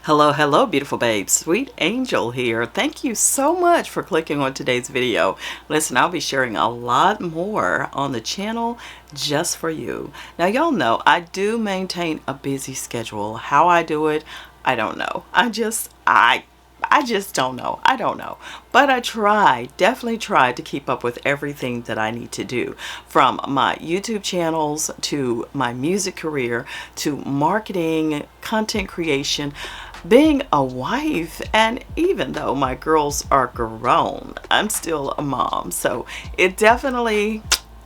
Hello, hello, beautiful babes. Sweet Angel here. Thank you so much for clicking on today's video. Listen, I'll be sharing a lot more on the channel just for you. Now, y'all know I do maintain a busy schedule. How I do it, I don't know. I just don't know. I don't know. But I definitely try to keep up with everything that I need to do, from my YouTube channels to my music career to marketing, content creation, being a wife, and even though my girls are grown, I'm still a mom. So it definitely,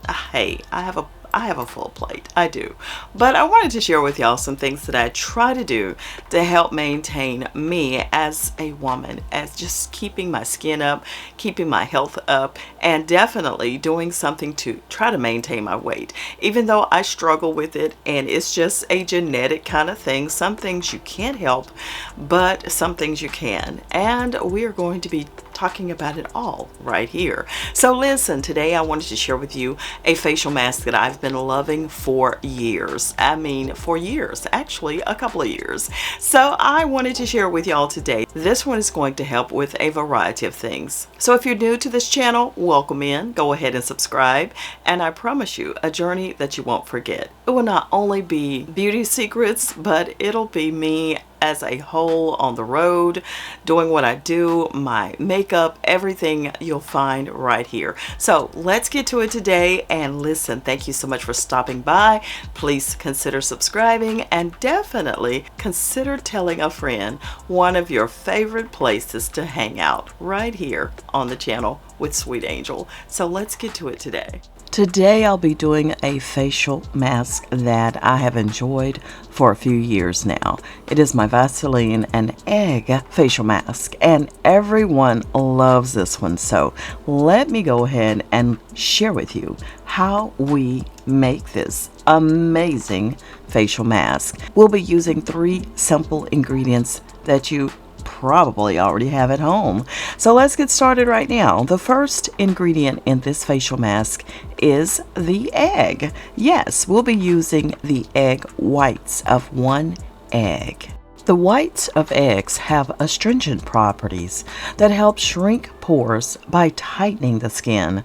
hey, I have a full plate. I do. But I wanted to share with y'all some things that I try to do to help maintain me as a woman, as just keeping my skin up, keeping my health up, and definitely doing something to try to maintain my weight. Even though I struggle with it and it's just a genetic kind of thing, some things you can't help, but some things you can. And we are going to be talking about it all right here. So listen, today I wanted to share with you a facial mask that I've been loving for years. I mean, for years, actually a couple of years. So I wanted to share with y'all today. This one is going to help with a variety of things. So if you're new to this channel, welcome in. Go ahead and subscribe. And I promise you a journey that you won't forget. It will not only be beauty secrets, but it'll be me as a whole on the road, doing what I do, my makeup, everything you'll find right here. So let's get to it today. And listen, thank you so much for stopping by. Please consider subscribing and definitely consider telling a friend one of your favorite places to hang out right here on the channel with Sweet Angel. So let's get to it today. Today I'll be doing a facial mask that I have enjoyed for a few years now. It is my Vaseline and egg facial mask, and everyone loves this one. So let me go ahead and share with you how we make this amazing facial mask. We'll be using 3 simple ingredients that you probably already have at home. So let's get started right now. The first ingredient in this facial mask is the egg. Yes, we'll be using the egg whites of 1 egg. The whites of eggs have astringent properties that help shrink pores by tightening the skin.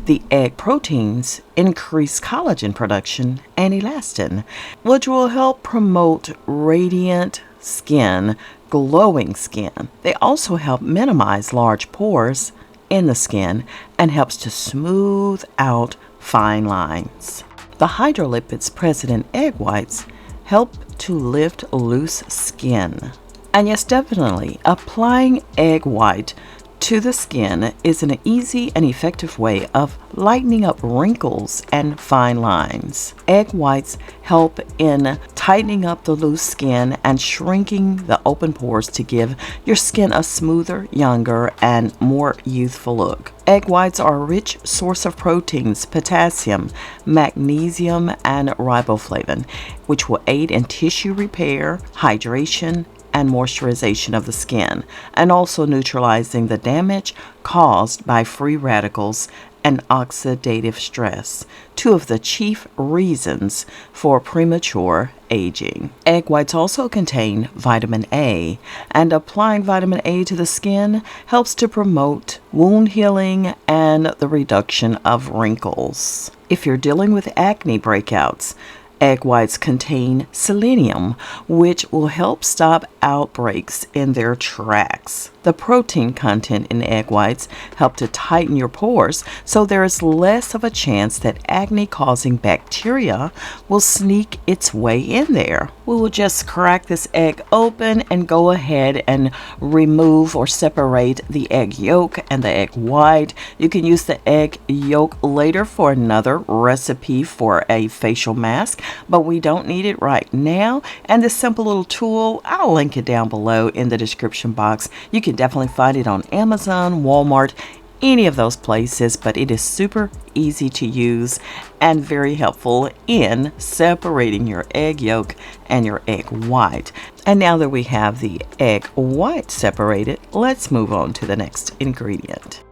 The egg proteins increase collagen production and elastin, which will help promote radiant skin, glowing skin. They also help minimize large pores in the skin and helps to smooth out fine lines. The hydrolipids present in egg whites help to lift loose skin. And yes, definitely, applying egg white to the skin is an easy and effective way of lightening up wrinkles and fine lines. Egg whites help in tightening up the loose skin and shrinking the open pores to give your skin a smoother, younger, and more youthful look. Egg whites are a rich source of proteins, potassium, magnesium, and riboflavin, which will aid in tissue repair, hydration, and moisturization of the skin, and also neutralizing the damage caused by free radicals and oxidative stress, 2 of the chief reasons for premature aging. Egg whites also contain vitamin A, and applying vitamin A to the skin helps to promote wound healing and the reduction of wrinkles. If you're dealing with acne breakouts, egg whites contain selenium, which will help stop outbreaks in their tracks. The protein content in egg whites help to tighten your pores, so there is less of a chance that acne-causing bacteria will sneak its way in there. We will just crack this egg open and go ahead and remove or separate the egg yolk and the egg white. You can use the egg yolk later for another recipe for a facial mask, but we don't need it right now. And this simple little tool, I'll link it down below in the description box. You can definitely find it on Amazon, Walmart, any of those places, but it is super easy to use and very helpful in separating your egg yolk and your egg white. And now that we have the egg white separated, let's move on to the next ingredient.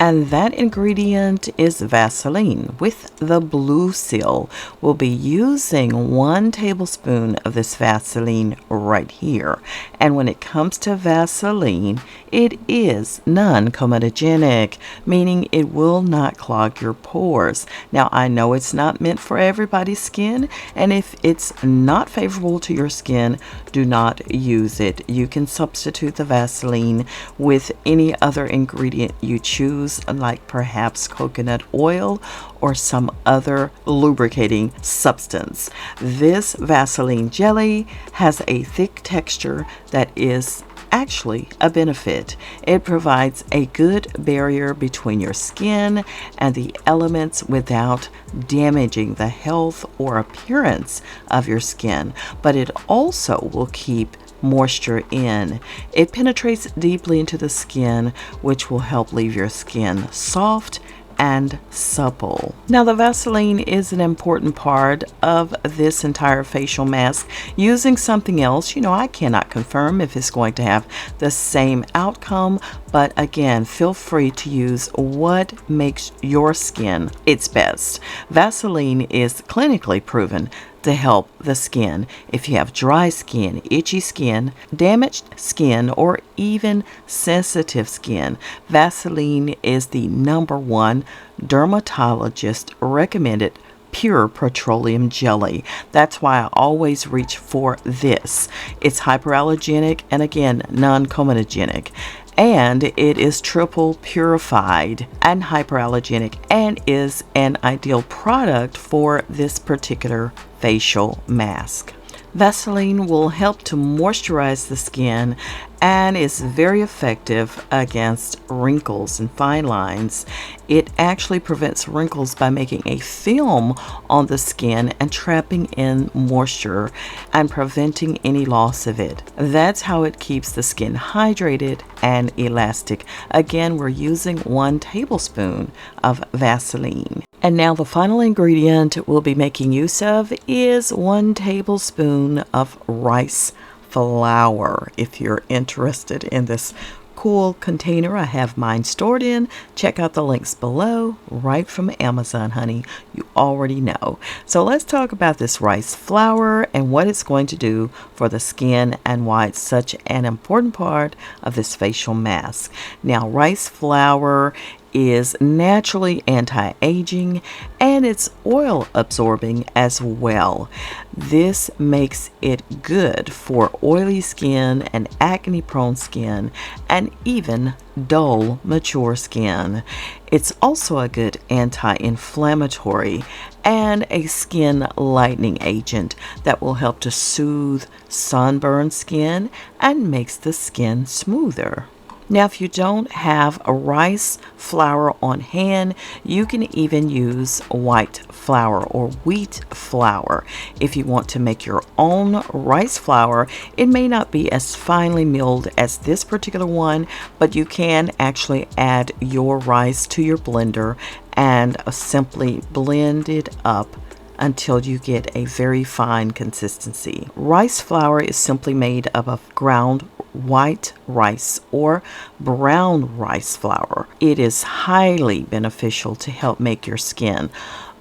And that ingredient is Vaseline with the blue seal. We'll be using 1 tablespoon of this Vaseline right here. And when it comes to Vaseline, it is non-comedogenic, meaning it will not clog your pores. Now, I know it's not meant for everybody's skin, and if it's not favorable to your skin, do not use it. You can substitute the Vaseline with any other ingredient you choose, like perhaps coconut oil or some other lubricating substance. This Vaseline jelly has a thick texture that is actually a benefit. It provides a good barrier between your skin and the elements without damaging the health or appearance of your skin, but it also will keep moisture in. It penetrates deeply into the skin, which will help leave your skin soft and supple. Now, the Vaseline is an important part of this entire facial mask. Using something else, I cannot confirm if it's going to have the same outcome, but again, feel free to use what makes your skin its best. Vaseline is clinically proven to help the skin if you have dry skin, itchy skin, damaged skin, or even sensitive skin. Vaseline is the #1 dermatologist recommended pure petroleum jelly. That's why I always reach for this. It's hyperallergenic and again, non-comedogenic. And it is triple purified and hyperallergenic and is an ideal product for this particular facial mask. Vaseline will help to moisturize the skin and is very effective against wrinkles and fine lines. It actually prevents wrinkles by making a film on the skin and trapping in moisture and preventing any loss of it. That's how it keeps the skin hydrated and elastic. Again, we're using 1 tablespoon of Vaseline. And now the final ingredient we'll be making use of is 1 tablespoon of rice flour. If you're interested in this cool container I have mine stored in, check out the links below, right from Amazon, honey. You already know. So let's talk about this rice flour and what it's going to do for the skin and why it's such an important part of this facial mask. Now, rice flour is naturally anti-aging and it's oil absorbing as well. This makes it good for oily skin and acne prone skin and even dull mature skin. It's also a good anti-inflammatory and a skin lightening agent that will help to soothe sunburned skin and makes the skin smoother. Now, if you don't have a rice flour on hand, you can even use white flour or wheat flour. If you want to make your own rice flour, it may not be as finely milled as this particular one, but you can actually add your rice to your blender and simply blend it up until you get a very fine consistency. Rice flour is simply made up of ground white rice or brown rice flour. It is highly beneficial to help make your skin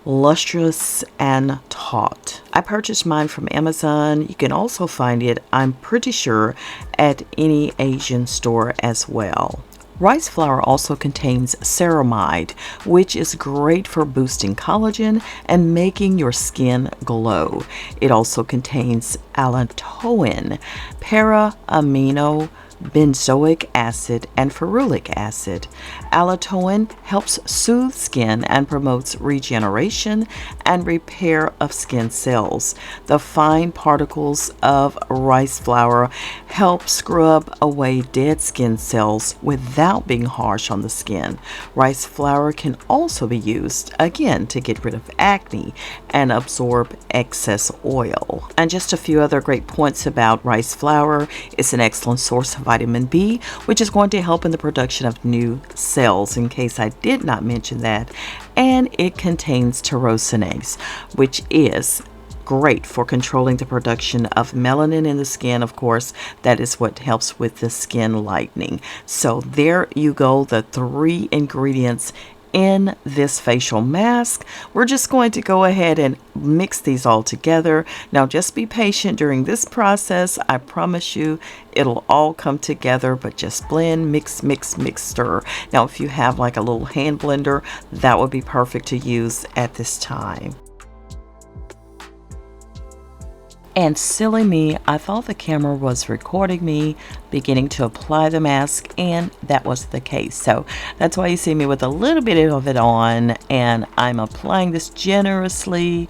lustrous and taut. I purchased mine from Amazon. You can also find it, I'm pretty sure, at any Asian store as well. Rice flour also contains ceramide, which is great for boosting collagen and making your skin glow. It also contains allantoin, para-amino benzoic acid, and ferulic acid. Allantoin helps soothe skin and promotes regeneration and repair of skin cells. The fine particles of rice flour help scrub away dead skin cells without being harsh on the skin. Rice flour can also be used, again, to get rid of acne and absorb excess oil. And just a few other great points about rice flour. It's an excellent source of vitamin B, which is going to help in the production of new cells, in case I did not mention that. And it contains tyrosinase, which is great for controlling the production of melanin in the skin. Of course, that is what helps with the skin lightening. So there you go, the 3 ingredients in this facial mask. We're just going to go ahead and mix these all together. Now just be patient during this process. I promise you it'll all come together, but just blend, mix, mix, mix, stir. Now if you have like a little hand blender, that would be perfect to use at this time. And silly me, I thought the camera was recording me beginning to apply the mask, and that was the case. So that's why you see me with a little bit of it on, and I'm applying this generously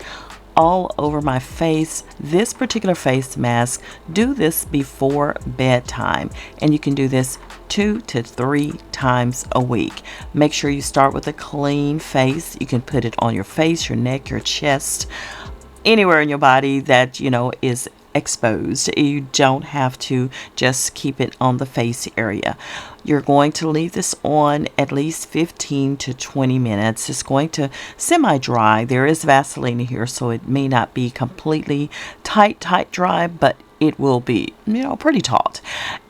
all over my face. This particular face mask, do this before bedtime, and you can do this 2 to 3 times a week. Make sure you start with a clean face. You can put it on your face, your neck, your chest, anywhere in your body that is exposed. You don't have to just keep it on the face area. You're going to leave this on at least 15 to 20 minutes. It's going to semi-dry. There is Vaseline here, so it may not be completely tight dry, but it will be pretty taut.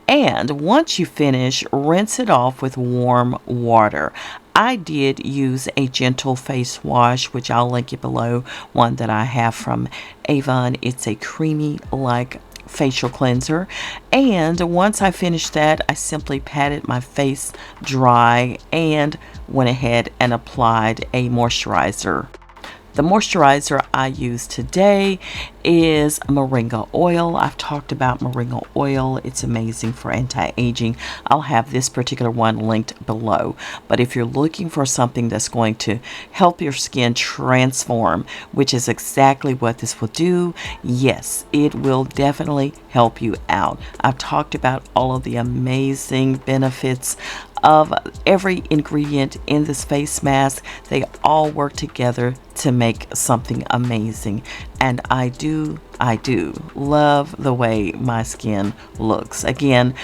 And once you finish, rinse it off with warm water. I did use a gentle face wash, which I'll link it below, one that I have from Avon. It's a creamy like facial cleanser. And once I finished that, I simply patted my face dry and went ahead and applied a moisturizer. The moisturizer I use today is moringa oil. I've talked about moringa oil. It's amazing for anti-aging. I'll have this particular one linked below. But if you're looking for something that's going to help your skin transform, which is exactly what this will do, yes, it will definitely help you out. I've talked about all of the amazing benefits of every ingredient in this face mask. They all work together to make something amazing, and I do love the way my skin looks. Again,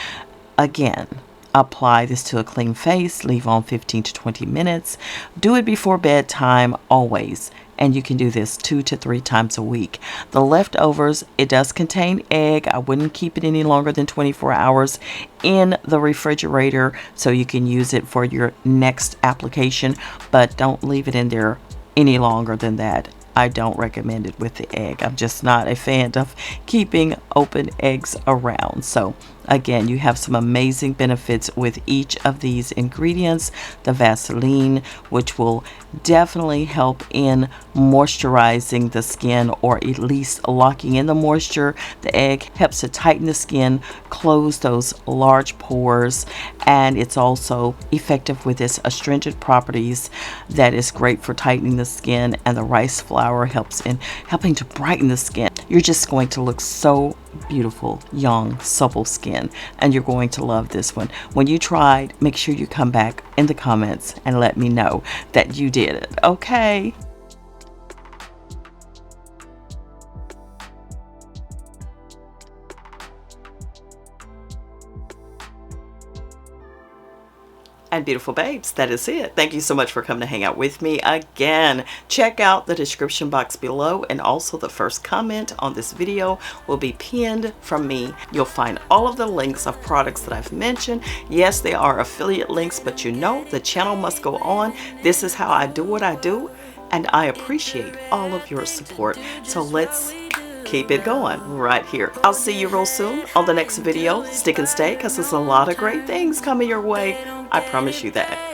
apply this to a clean face, leave on 15 to 20 minutes. Do it before bedtime always, and you can do this 2 to 3 times a week. The leftovers, it does contain egg. I wouldn't keep it any longer than 24 hours in the refrigerator, so you can use it for your next application, but don't leave it in there any longer than that. I don't recommend it with the egg. I'm just not a fan of keeping open eggs around. So again, you have some amazing benefits with each of these ingredients. The Vaseline, which will definitely help in moisturizing the skin, or at least locking in the moisture. The egg helps to tighten the skin, close those large pores, and it's also effective with its astringent properties that is great for tightening the skin. And the rice flour helps in helping to brighten the skin. You're just going to look so beautiful, young, supple skin, and you're going to love this one. When you tried, make sure you come back in the comments and let me know that you did it, okay? And beautiful babes, that is it. Thank you so much for coming to hang out with me. Again, check out the description box below, and also the first comment on this video will be pinned from me. You'll find all of the links of products that I've mentioned. Yes, they are affiliate links, but the channel must go on. This is how I do what I do, and I appreciate all of your support. So let's keep it going right here. I'll see you real soon on the next video. Stick and stay, because there's a lot of great things coming your way. I promise you that.